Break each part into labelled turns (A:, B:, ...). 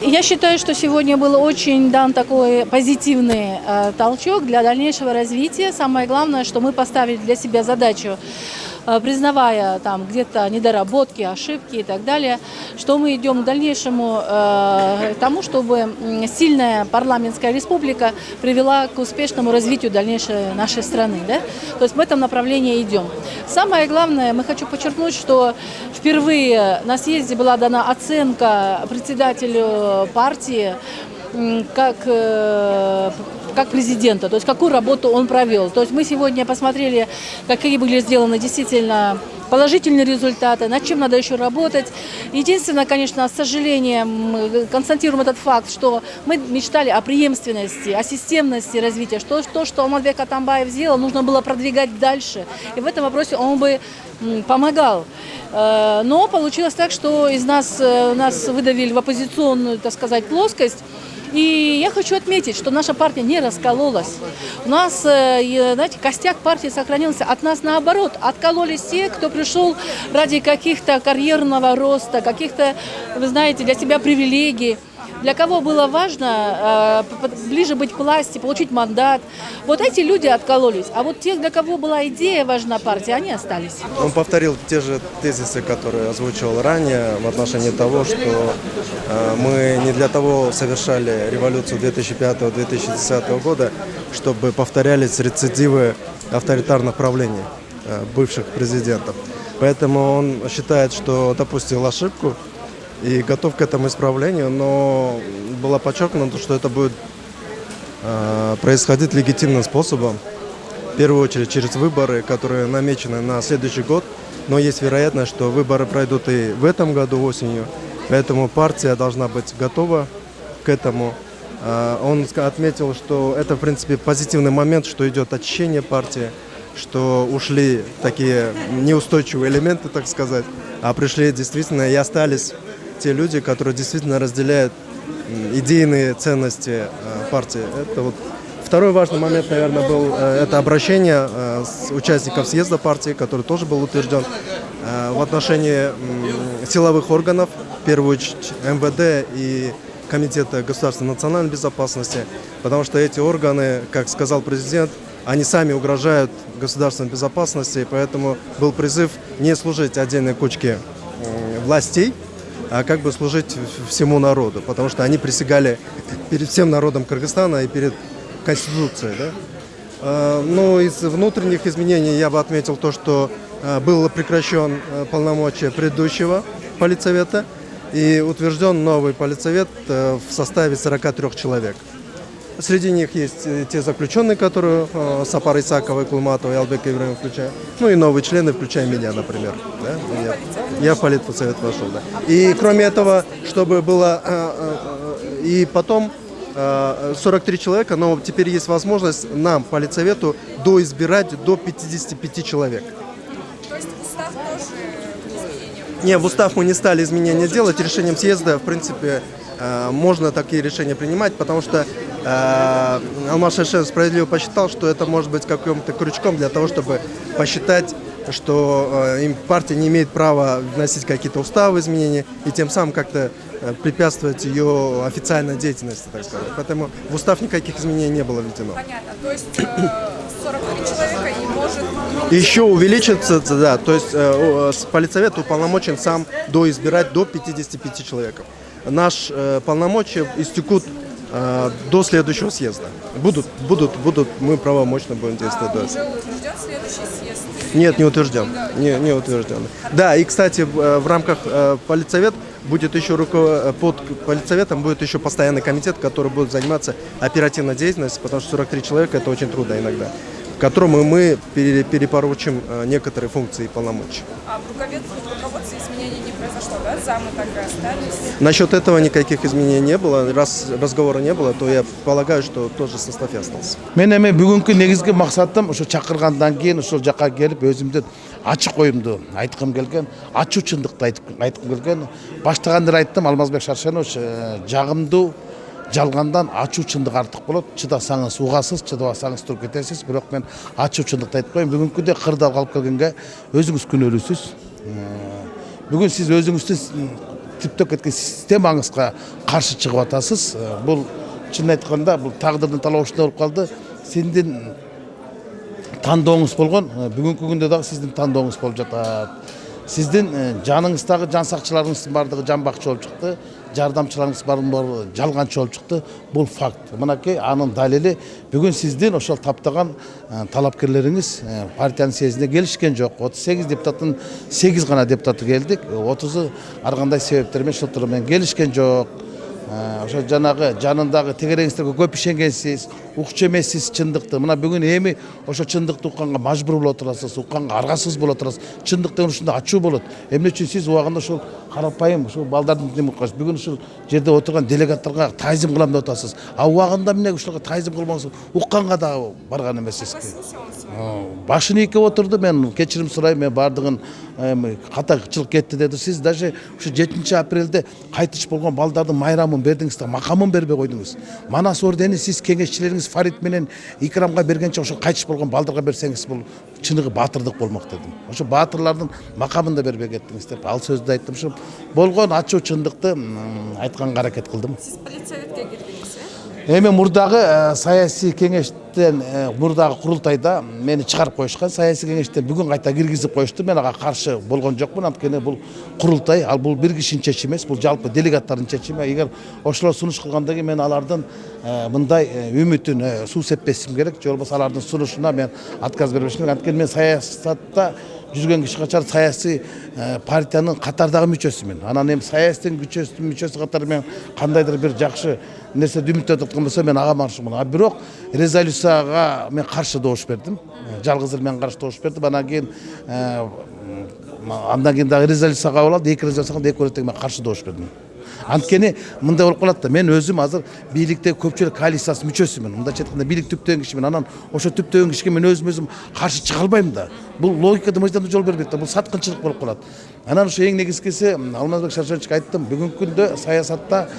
A: Я считаю, что сегодня был очень дан такой позитивный толчок для дальнейшего развития. Самое главное, что мы поставили для себя задачу, признавая там где-то недоработки, ошибки и так далее, что мы идем к дальнейшему тому, чтобы сильная парламентская республика привела к успешному развитию дальнейшей нашей страны. Да? То есть в этом направлении идем. Самое главное, мы хочу подчеркнуть, что впервые на съезде была дана оценка председателю партии как президента, то есть какую работу он провел. То есть мы сегодня посмотрели, какие были сделаны действительно положительные результаты, над чем надо еще работать. Единственное, конечно, с сожалением констатируем этот факт, что мы мечтали о преемственности, о системности развития, что то, что Алмазбек Атамбаев сделал, нужно было продвигать дальше. И в этом вопросе он бы помогал. Но получилось так, что нас выдавили в оппозиционную, так сказать, плоскость. И я хочу отметить, что наша партия не раскололась. У нас, знаете, костяк партии сохранился. От нас наоборот, откололись те, кто пришел ради каких-то карьерного роста, каких-то, вы знаете, для себя привилегий. Для кого было важно ближе быть к власти, получить мандат. Вот эти люди откололись. А вот те, для кого была идея важна партии, они остались.
B: Он повторил те же тезисы, которые озвучивал ранее в отношении того, что мы не для того совершали революцию 2005-2010 года, чтобы повторялись рецидивы авторитарных правлений бывших президентов. Поэтому он считает, что допустил ошибку и готов к этому исправлению, но было подчеркнуто, что это будет происходить легитимным способом, в первую очередь через выборы, которые намечены на следующий год, но есть вероятность, что выборы пройдут и в этом году осенью, поэтому партия должна быть готова к этому. Он отметил, что это, в принципе, позитивный момент, что идет очищение партии, что ушли такие неустойчивые элементы, так сказать, а пришли действительно и остались те люди, которые действительно разделяют идейные ценности партии. Это вот второй важный момент, наверное, был это обращение участников съезда партии, который тоже был утвержден в отношении силовых органов, в первую очередь МВД и Комитета государственной национальной безопасности, потому что эти органы, как сказал президент, они сами угрожают государственной безопасности, и поэтому был призыв не служить отдельной кучке властей, а как бы служить всему народу, потому что они присягали перед всем народом Кыргызстана и перед Конституцией. Да? Ну, из внутренних изменений я бы отметил то, что было прекращен полномочия предыдущего политсовета и утвержден новый политсовет в составе 43 человек. Среди них есть те заключенные, которые Сапар Исакова, Кулматова и Албека Ибраимова включая. Ну и новые члены, включая меня, например. Да? Я в политсовет вошел. Да. И кроме этого, чтобы было... И потом 43 человека, но теперь есть возможность нам, политсовету, доизбирать до 55 человек.
C: То есть устав тоже изменения?
B: Не, в устав мы не стали изменения делать. Решением съезда, в принципе, можно такие решения принимать, потому что Алмаз Шайшенов справедливо посчитал, что это может быть каким-то крючком для того, чтобы посчитать, что партия не имеет права вносить какие-то уставы, изменения, и тем самым как-то препятствовать ее официальной деятельности, так сказать. Поэтому в устав никаких изменений не было введено.
C: Понятно. То есть 43 человека и может...
B: Еще увеличится, да, то есть политсовет уполномочен сам доизбирать до 55 человек. Наши полномочия истекут до следующего съезда. Будут, мы правомочно будем действовать.
C: Уже утвержден следующий съезд?
B: Нет, не утвержден. Не утвержден. Да, и, кстати, в рамках политсовета будет еще под политсоветом будет еще постоянный комитет, который будет заниматься оперативной деятельностью, потому что 43 человека это очень трудно иногда, которому мы перепоручим некоторые функции и полномочия.
C: А в руководстве изменений не произошло, да? Замы так и остались?
B: Насчет этого никаких изменений не было. Раз разговора не было, то я полагаю, что тот же состав и остался.
D: Мен эми бүгүнкү негизги максатым ушу чакыргандан кийин ушул жакка келип өзүмдүн ачык оюмду айткым келген, ачуу чындыкты айткым келген. Баштаганда айттым, Алмазбек Шаршенович жагымдуу жалгандан ачуу чындык артык болот. Чыдасаңыз угасыз, чыдабасаңыз туруп кетесиз. Бирок мен ачуу чындыкты айтып коеюн. Бүгүнкүдө кырдаал калып келгенге өзүңүз күнөөлүүсүз. Бүгүн сиз өзүңүздүн типтеп кеткен системаңызга каршы чыгып атасыз. Бул чын айтканда бул тагдырдын талабычында болуп калды. Сиздин тандооңуз болгон, бүгүнкү күндө дагы сиздин тандооңуз болуп жатат. Сиздин жаныңыздагы жан сакчыларыңыздын бардыгы жамбакчы болуп чыкты, жардамчыларыңыз бардыгы жалганчы болуп чыкты. Бул факт. Мынакей анын далили бүгүн сиздин ошол таптаган талапкерлериңиз партиянын съездине келишкен жок. 38 депутаттын 8 гана депутаты келдик. 30-ы ар кандай себептер менен шылтыры менен келишкен жок. Ошо жанагы жанындагы тегереңиздерге көп ишенгенсиз, укчу эмессиз чындыкты. Мына бүгүн эми ошо чындыкты укканга мажбур болуп отурасыз, укканга аргасыз болуп отурасыз. Чындык деген ушунда ачуу болот. Эмне үчүн сиз убагында ошол карапайым ушул балдардын бүгүн ушул жерде отурган делегаттарга таазим кылам деп атасыз. А убагында эмне ушуларга таазим кылбаңыз, укканга да барган эмессиз. Башын ийип отурду, мен кечирим сурайм, мен бардыгын катачылык кетти деди. Сиз даже ушу 7-апрелде кайтыш болгон балдардын майрамын бердиңиз да макамын бербей койдуңуз. Манас ордени сиз кеңешчилериңиз Фарид менен Икрамга бергенче ошо кайтыш болгон балдарга берсеңиз бул чыныгы баатырдык болмок дедим. Ошо баатырлардын макамын да бербей кеттиңиз деп ал сөздү айттым. Ушу болгон ачуу чындыкты айтканга аракет кылдым.
C: Сиз политсоветке кирдиңиз,
D: Эми мурдагы саясий кеңештен мурдагы курултайда мени чыгарып коюшкан. Саясий кеңештен бүгүн кайта киргизип коюшту. Мен ага каршы болгон жокмун. Анткени бул курултай, ал бул бир кишинин чечими эмес, бул жалпы делегаттардын чечими. Эгер ошолор сунуш кылгандан кийин мен алардын мындай үмүтүн суу сеппесим керек. Же болбосо алардын сунушуна мен отказ бербешим керек. Анткени мен саясатта жүргөн киши качар саясий партиянын катардагы мүчөсүмүн. Анан эми саясаттын мүчөсү катары мен кандайдыр бир жакшы нерсе үмүттөнүп аткан болсо мен ага маршмын. А бирок резолюцияга мен каршы добуш бердим. Жалгыз эле мен каршы добуш бердим. Андан кийин дагы резолюция кабыл алды. 2 резолюцияга 2 өтө мен каршы добуш бердим. Анткени мындай болуп калат да, мен өзүм азыр бийликтеги көпчүлүк коалициясынын мүчөсүмүн. Мындайча айтканда бийлик түптөгөн кишимин. Анан ошо түптөгөн кишиге мен өзүм каршы чыга албайм да. Бул логикада мыйзамда жол бербейт да. Бул саткынчылык болуп калат. Анан ошо эң негизгиси Алмазбек Шаршеновичке айттым. Бүгүнкү күндө саясатта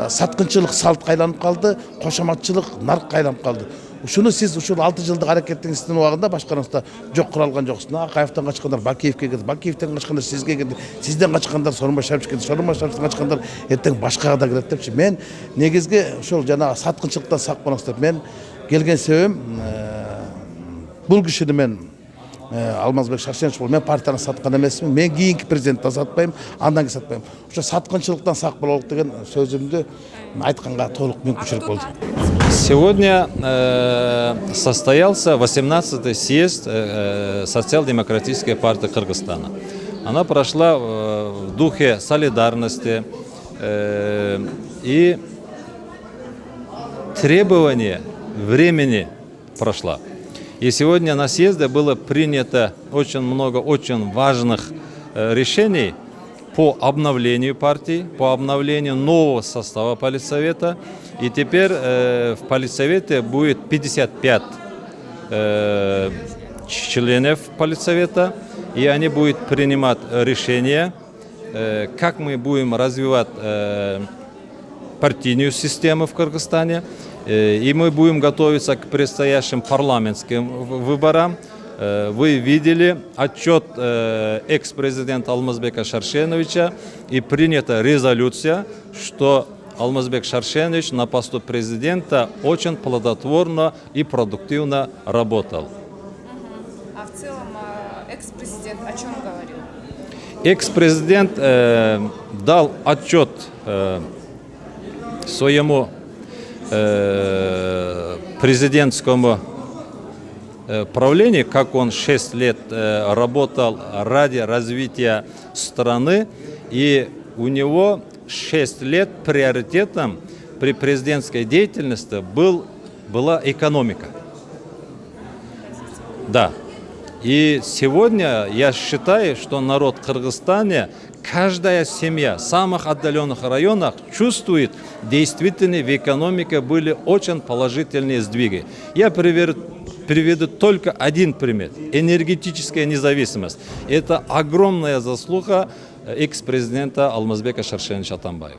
D: саткынчылык салтка айланып калды, кошоматчылык наркка айланып калды. Ушуну сиз ушул 6 жылдык аракетиңиздин убагында башкарыңызда жок кыла алган жоксуз. Акаевден качкандар Бакиевке келди, Бакиевден качкандар сизге келди, сизден качкандар Сооронбай Шариповичке келди, Сооронбай Шариповичтен качкандар эртең башкага да келет депчи. Мен негизги ошол жана саткынчылыктан сак болуңуз деп мен келген себебим бул кишини мен Алмазбек Шаршенович бол, мен партияны саткан эмесмин. Мен кийинки президентти сатпайм, андан кийин сатпайм. Ошо саткынчылыктан сак бололук деген сөзүмдү айтканга толук мүмкүнчүлүк болду.
E: Сегодня состоялся 18-й съезд Социал-демократической партии Кыргызстана. Она прошла в духе солидарности и требования времени прошла. И сегодня на съезде было принято очень много очень важных решений по обновлению партии, по обновлению нового состава политсовета. И теперь в политсовете будет 55 членов политсовета, и они будут принимать решения, как мы будем развивать партийную систему в Кыргызстане. И мы будем готовиться к предстоящим парламентским выборам. Вы видели отчет экс-президента Алмазбека Шаршеновича, и принята резолюция, что Алмазбек Шаршенович на посту президента очень плодотворно и продуктивно работал.
C: А в целом экс-президент о чем говорил?
E: Экс-президент дал отчет своему президентскому правлению, как он 6 лет работал ради развития страны, и у него 6 лет приоритетом при президентской деятельности была экономика. Да. И сегодня я считаю, что народ Кыргызстана, каждая семья в самых отдаленных районах чувствует, действительно в экономике были очень положительные сдвиги. Я приведу только один пример. Энергетическая независимость. Это огромная заслуга экс-президента Алмазбека Шаршеновича Атамбаева.